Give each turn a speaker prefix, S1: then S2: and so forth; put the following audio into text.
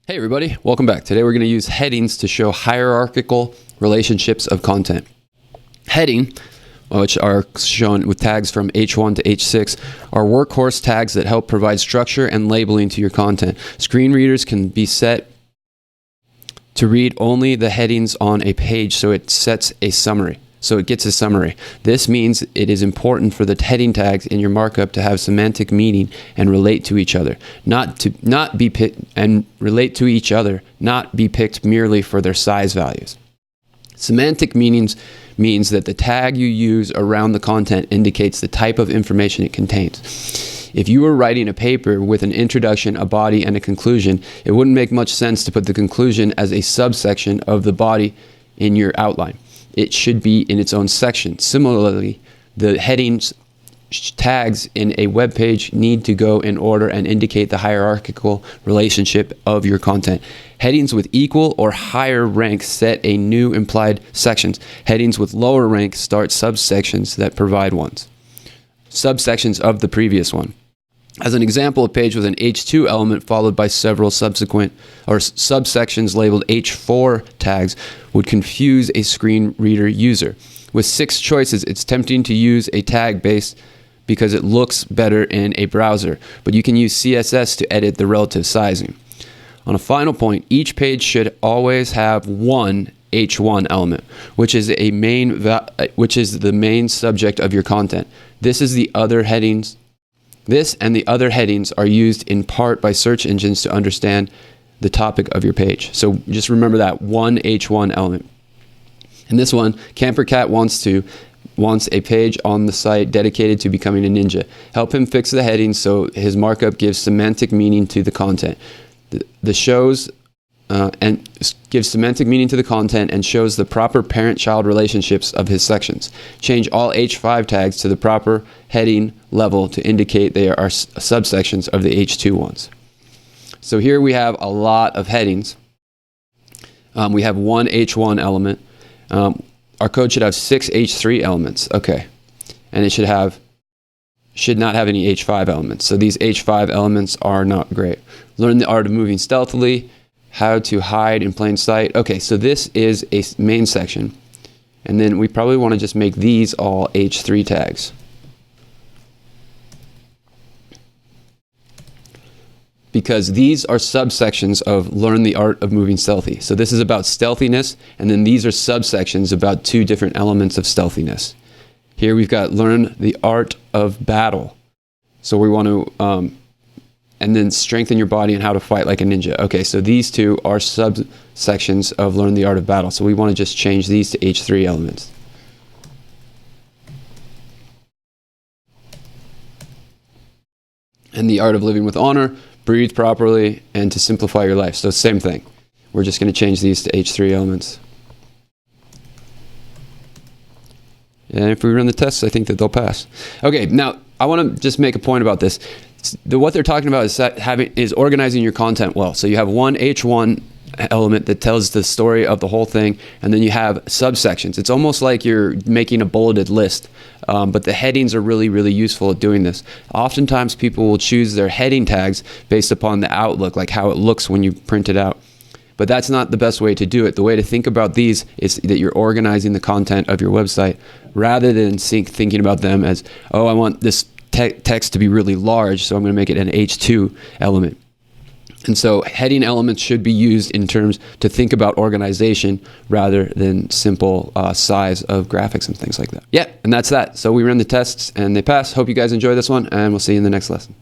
S1: Hey everybody, welcome back. Today we're going to use headings to show hierarchical relationships of content. Heading, which are shown with tags from H1 to H6, are workhorse tags that help provide structure and labeling to your content. Screen readers can be set to read only the headings on a page, so it sets a summary. So it gets a summary. This means it is important for the heading tags in your markup to have semantic meaning and relate to each other, not be picked merely for their size values. Semantic meanings means that the tag you use around the content indicates the type of information it contains. If you were writing a paper with an introduction, a body, and a conclusion, it wouldn't make much sense to put the conclusion as a subsection of the body in your outline. It should be in its own section. Similarly, the headings tags in a web page need to go in order and indicate the hierarchical relationship of your content. Headings with equal or higher rank set a new implied sections. Headings with lower rank start subsections that provide ones. Subsections of the previous one. As an example, a page with an H2 element followed by several subsequent or subsections labeled H4 tags would confuse a screen reader user. With 6 choices, it's tempting to use a tag based because it looks better in a browser, but you can use CSS to edit the relative sizing. On a final point, each page should always have one H1 element, which is the main subject of your content. This and the other headings are used in part by search engines to understand the topic of your page. So just remember that one H1 element. In this one, Camper Cat wants a page on the site dedicated to becoming a ninja. Help him fix the headings so his markup gives semantic meaning to the content. And gives semantic meaning to the content and shows the proper parent-child relationships of his sections. Change all H5 tags to the proper heading level to indicate they are subsections of the H2 ones. So here we have a lot of headings. We have one H1 element. Our code should have 6 H3 elements. Okay, and it should not have any H5 elements. So these H5 elements are not great. Learn the art of moving stealthily. How to hide in plain sight. Okay, so this is a main section. And then we probably want to just make these all H3 tags. Because these are subsections of learn the art of moving stealthy. So this is about stealthiness, and then these are subsections about 2 different elements of stealthiness. Here we've got learn the art of battle. So we want to and then strengthen your body and how to fight like a ninja. Okay, so these 2 are subsections of learn the art of battle. So we want to just change these to H3 elements. And the art of living with honor, breathe properly, and to simplify your life. So same thing. We're just going to change these to H3 elements. And if we run the tests, I think that they'll pass. Okay, now I want to just make a point about this. What they're talking about is organizing your content well. So you have one H1 element that tells the story of the whole thing, and then you have subsections. It's almost like you're making a bulleted list, but the headings are really, really useful at doing this. Oftentimes people will choose their heading tags based upon the outlook, like how it looks when you print it out. But that's not the best way to do it. The way to think about these is that you're organizing the content of your website rather than thinking about them as, oh, I want this text to be really large, so I'm going to make it an H2 element. And so heading elements should be used in terms to think about organization rather than simple size of graphics and things like that. Yeah, and that's that. So we ran the tests and they passed. Hope you guys enjoy this one, and we'll see you in the next lesson.